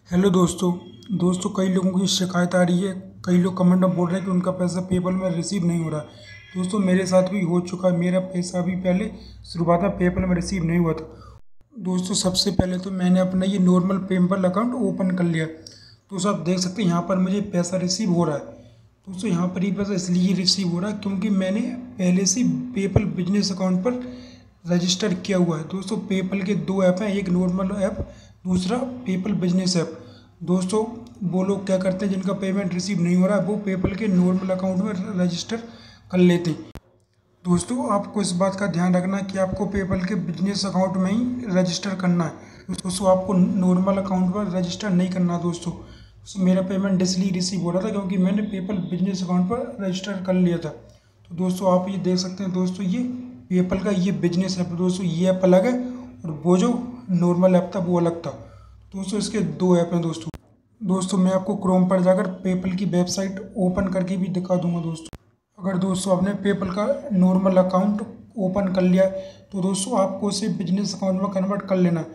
Hello दोस्तों कई लोगों की शिकायत आ रही है। कई लोग कमेंट में बोल रहे हैं कि उनका पैसा पेपल में रिसीव नहीं हो रहा है। दोस्तों मेरे साथ भी हो चुका है। मेरा पैसा भी पहले शुरुआत में पेपल में रिसीव नहीं हुआ था। दोस्तों सबसे पहले तो मैंने अपना ये नॉर्मल पेपल अकाउंट ओपन कर लिया। दोस्तों आप देख सकते हैं यहाँ पर मुझे पैसा रिसीव हो रहा है। दोस्तों यहाँ पर ये पैसा इसलिए रिसीव हो रहा है क्योंकि मैंने पहले से पेपल बिजनेस अकाउंट पर रजिस्टर किया हुआ है। दोस्तों पेपल के दो ऐप हैं, एक नॉर्मल ऐप, दूसरा पेपल बिजनेस ऐप। दोस्तों वो लोग क्या करते हैं जिनका पेमेंट रिसीव नहीं हो रहा है वो पेपल के नॉर्मल अकाउंट में रजिस्टर कर लेते हैं। दोस्तों आपको इस बात का ध्यान रखना है कि आपको पेपल के बिजनेस अकाउंट में ही रजिस्टर करना है। दोस्तों आपको नॉर्मल अकाउंट पर रजिस्टर नहीं करना। दोस्तों मेरा पेमेंट इसलिए रिसीव हो रहा था क्योंकि मैंने पेपल बिजनेस अकाउंट पर रजिस्टर कर लिया था। तो दोस्तों आप ये देख सकते हैं। दोस्तों ये पेपल का ये बिजनेस ऐप, दोस्तों ये ऐप अलग है और वो जो नॉर्मल ऐप था वो अलग था। दोस्तों इसके दो ऐप हैं। दोस्तों मैं आपको क्रोम पर जाकर पेपल की वेबसाइट ओपन करके भी दिखा दूंगा। अगर दोस्तों आपने पेपल का नॉर्मल अकाउंट ओपन कर लिया तो दोस्तों आपको उसे बिजनेस अकाउंट में कन्वर्ट कर लेना है।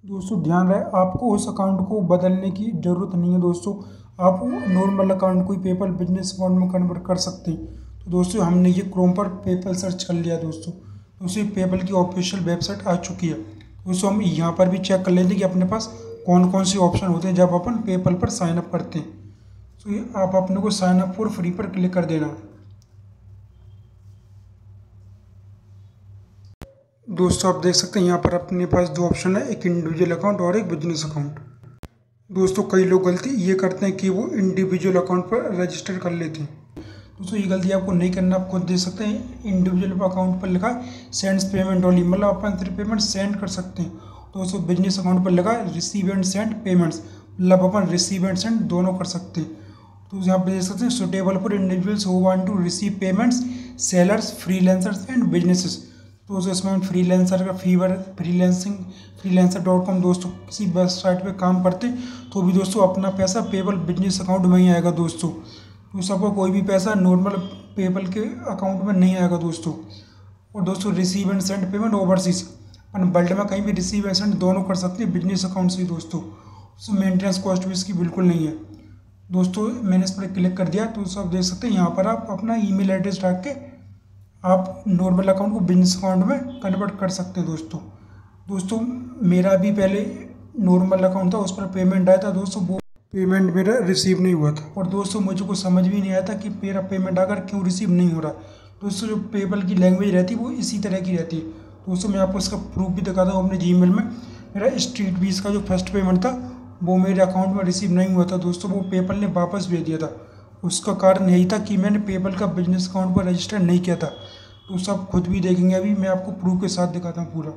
दोस्तों ध्यान रहे आपको उस अकाउंट को बदलने की ज़रूरत नहीं है। दोस्तों आप नॉर्मल अकाउंट को ही पेपल बिजनेस अकाउंट में कन्वर्ट कर सकते हैं। तो दोस्तों हमने ये क्रोम पर पेपल सर्च कर लिया। दोस्तों पेपल की ऑफिशियल वेबसाइट आ चुकी है। दोस्तों हम यहाँ पर भी चेक कर लेते हैं कि अपने पास कौन कौन से ऑप्शन होते हैं जब अपन पेपल पर साइन अप करते हैं। तो ये आप अपने को साइन अप फॉर फ्री पर क्लिक कर देना। दोस्तों आप देख सकते हैं यहाँ पर अपने पास दो ऑप्शन है, एक इंडिविजुअल अकाउंट और एक बिजनेस अकाउंट। दोस्तों कई लोग गलती ये करते हैं कि वो इंडिविजुअल अकाउंट पर रजिस्टर कर लेते हैं। दोस्तों ये गलती आपको नहीं करना। आप खुद देख सकते हैं इंडिविजुअल अकाउंट पर लिखा सेंड्स पेमेंट ओनली, मतलब अपन सिर्फ पेमेंट सेंड कर सकते हैं। दोस्तों बिजनेस अकाउंट पर लगा रिसीव एंड सेंड पेमेंट्स, मतलब अपन रिसीव एंड सेंड दोनों कर सकते हैं। तो यहाँ पे देख सकते हैं suitable for individuals who want to receive payments, sellers, freelancers and businesses. तो इसमें फ्रीलांसर का freelancer.com दोस्तों किसी वेबसाइट पे काम करते तो भी दोस्तों अपना पैसा पेपल बिजनेस अकाउंट में ही आएगा। दोस्तों सबको कोई भी पैसा नॉर्मल पेपल के अकाउंट में नहीं आएगा। और दोस्तों receive and send payment overseas upon world में कहीं भी रिसीव एंड सेंड दोनों कर सकते हैं बिजनेस अकाउंट से। दोस्तों मेंटेनेंस कॉस्ट भी इसकी बिल्कुल नहीं है। दोस्तों मैंने इस पर क्लिक कर दिया तो सब देख सकते हैं यहाँ पर आप अपना ईमेल एड्रेस डाल के आप नॉर्मल अकाउंट को बिजनेस अकाउंट में कन्वर्ट कर सकते हैं। दोस्तों मेरा भी पहले नॉर्मल अकाउंट था, उस पर पेमेंट आया था। दोस्तों वो पेमेंट मेरा रिसीव नहीं हुआ था और दोस्तों मुझे को समझ भी नहीं आया था कि मेरा पेमेंट आकर क्यों रिसीव नहीं हो रहा। दोस्तों जो पेपल की लैंग्वेज रहती है वो इसी तरह की रहती है। दोस्तों मैं आपको इसका प्रूफ भी दिखाता हूँ अपने जीमेल में। मेरा स्ट्रीट बीस का जो फर्स्ट पेमेंट था वो मेरे अकाउंट में रिसीव नहीं हुआ था। दोस्तों वो पेपल ने वापस भेज दिया था। उसका कारण यही था कि मैंने पेपल का बिजनेस अकाउंट पर रजिस्टर नहीं किया था। तो सब खुद भी देखेंगे, अभी मैं आपको प्रूफ के साथ दिखाता हूँ पूरा।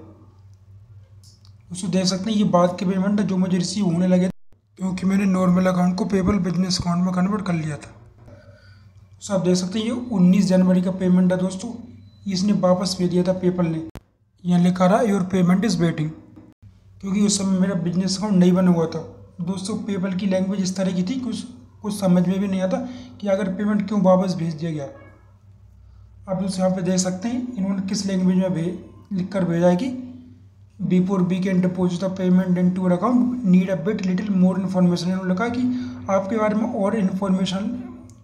दोस्तों देख सकते हैं ये बाद के पेमेंट है जो मुझे रिसीव होने लगे क्योंकि मैंने नॉर्मल अकाउंट को पेपल बिजनेस अकाउंट में कन्वर्ट कर लिया था। तो आप देख सकते हैं ये 19 जनवरी का पेमेंट है। दोस्तों इसने वापस भेज दिया था पेपल ने। यहाँ लिखा रहा योर पेमेंट इज़ वेटिंग, क्योंकि उस समय मेरा बिजनेस अकाउंट नहीं बना हुआ था। दोस्तों पेपल की लैंग्वेज इस तरह की थी कुछ समझ में भी नहीं आता कि अगर पेमेंट क्यों वापस भेज दिया गया। आप दोस्तों यहाँ पे देख सकते हैं इन्होंने किस लैंग्वेज में लिख कर भेजा है कि before we can deposit the payment in to your account need a bit little more information. इन्होंने लिखा कि आपके बारे में और इन्फॉर्मेशन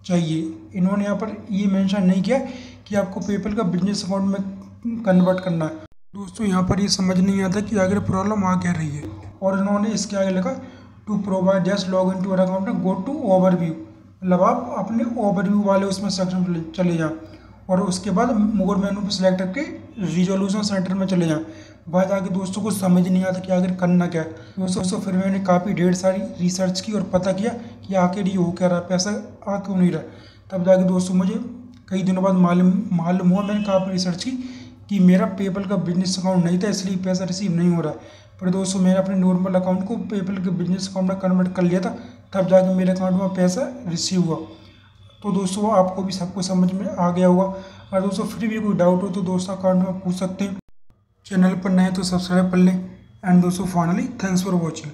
चाहिए। इन्होंने यहाँ पर ये मेंशन नहीं किया कि आपको पेपल का बिजनेस अकाउंट में कन्वर्ट करना है। दोस्तों यहाँ पर ये समझ नहीं आता कि आगे प्रॉब्लम आ क्या रही है। और इन्होंने इसके आगे लिखा to provide just log in to your account go to overview, मतलब आप अपने ओवरव्यू वाले उसमें सेक्शन चले जाएँ और उसके बाद मोर मेनू पर सिलेक्ट करके रिजोल्यूशन सेंटर में चले जाएँ। वहाँ जाके दोस्तों को समझ नहीं आता कि आखिर करना क्या है। दोस्तों फिर मैंने काफ़ी ढेर सारी रिसर्च की और पता किया कि आखिर ये हो क्या रहा, पैसा आ क्यों नहीं रहा। तब जाके दोस्तों मुझे कई दिनों बाद मालूम हुआ, मैंने काफ़ी रिसर्च की कि मेरा पेपल का बिजनेस अकाउंट नहीं था इसलिए पैसा रिसीव नहीं हो रहा। पर दोस्तों मैंने अपने नॉर्मल अकाउंट को पेपल के बिजनेस अकाउंट में कन्वर्ट कर लिया था, तब जाके मेरे अकाउंट में पैसा रिसीव हुआ। तो दोस्तों आपको भी सबको समझ में आ गया होगा। अगर दोस्तों फिर भी कोई डाउट हो तो दोस्तों अकाउंट में पूछ सकते हैं। चैनल पर नए तो सब्सक्राइब कर लें। एंड दोस्तों फाइनली थैंक्स फॉर वॉचिंग।